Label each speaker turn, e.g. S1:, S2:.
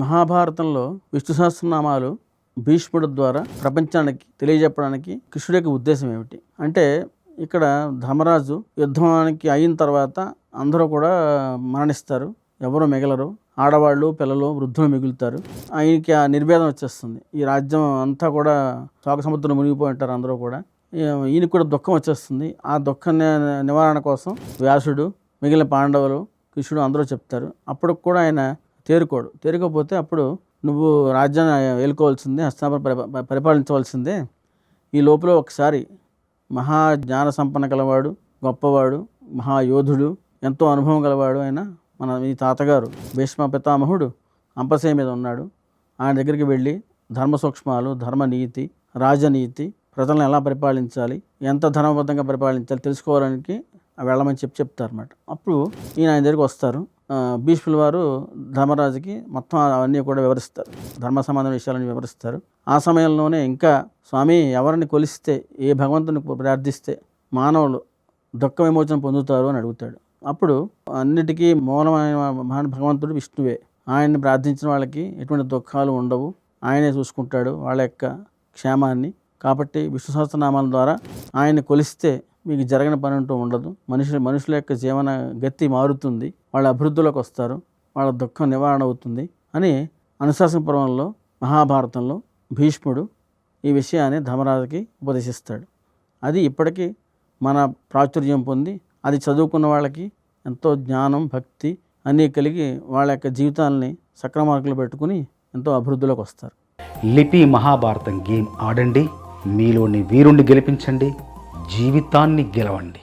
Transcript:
S1: మహాభారతంలో విష్ణు సహస్రనామాలు భీష్ముడి ద్వారా ప్రపంచానికి తెలియజెప్పడానికి కృష్ణుడి యొక్క ఉద్దేశం ఏమిటి అంటే, ఇక్కడ ధర్మరాజు యుద్ధానికి అయిన తర్వాత అందరూ కూడా మరణిస్తారు, ఎవరు మిగలరు, ఆడవాళ్ళు పిల్లలు వృద్ధులు మిగులుతారు. ఆయనకి ఆ నిర్వేదం వచ్చేస్తుంది, ఈ రాజ్యం అంతా కూడా శోక సముద్రం మునిగిపోయి ఉంటారు అందరూ కూడా. ఈయనకు కూడా దుఃఖం వచ్చేస్తుంది. ఆ దుఃఖ నివారణ కోసం వ్యాసుడు, మిగిలిన పాండవులు, కృష్ణుడు అందరూ చెప్తారు. అప్పుడు కూడా ఆయన తేరుకోకపోతే అప్పుడు నువ్వు రాజ్యాన్ని ఏలుకోవాల్సిందే, హస్తినాపురం పరిపాలించవలసిందే. ఈ లోపల ఒకసారి మహా జ్ఞాన సంపన్న గలవాడు, గొప్పవాడు, మహాయోధుడు, ఎంతో అనుభవం గలవాడు ఆయన మన ఈ తాతగారు భీష్మ పితామహుడు అంపశయ్య మీద ఉన్నాడు. ఆయన దగ్గరికి వెళ్ళి ధర్మ సూక్ష్మాలు, ధర్మనీతి, రాజనీతి, ప్రజలను ఎలా పరిపాలించాలి, ఎంత ధర్మబద్ధంగా పరిపాలించాలి తెలుసుకోవడానికి వెళ్ళమని చెప్తారు అన్నమాట. అప్పుడు ఈయన ఆయన దగ్గరికి వస్తారు. భీష్ముల వారు ధర్మరాజుకి మొత్తం అవన్నీ కూడా వివరిస్తారు, ధర్మ సంబంధ విషయాలని వివరిస్తారు. ఆ సమయంలోనే ఇంకా స్వామి ఎవరిని కొలిస్తే, ఏ భగవంతుని ప్రార్థిస్తే మానవులు దుఃఖ విమోచన పొందుతారు అని అడుగుతాడు. అప్పుడు అన్నిటికీ మూలమైన భగవంతుడు విష్ణువే. ఆయన్ని ప్రార్థించిన వాళ్ళకి ఎటువంటి దుఃఖాలు ఉండవు, ఆయనే చూసుకుంటాడు వాళ్ళ యొక్క క్షేమాన్ని. కాబట్టి విష్ణు సహస్రనామాల ద్వారా ఆయన్ని కొలిస్తే మీకు జరగని పని అంటూ ఉండదు. మనుషుల యొక్క జీవన గతి మారుతుంది, వాళ్ళ అభివృద్ధిలోకి వస్తారు, వాళ్ళ దుఃఖం నివారణ అవుతుంది అని అనుశాసన పర్వంలో మహాభారతంలో భీష్ముడు ఈ విషయాన్ని ధర్మరాజుకి ఉపదేశిస్తాడు. అది ఇప్పటికీ మన ప్రాచుర్యం పొంది, అది చదువుకున్న వాళ్ళకి ఎంతో జ్ఞానం, భక్తి అన్నీ కలిగి వాళ్ళ యొక్క జీవితాలని సక్రమార్గంలో పెట్టుకుని ఎంతో అభివృద్ధిలోకి వస్తారు.
S2: లిపి మహాభారతం గేమ్ ఆడండి, మీలోని వీరుణ్ణి గెలిపించండి, జీవితాన్ని గెలవండి.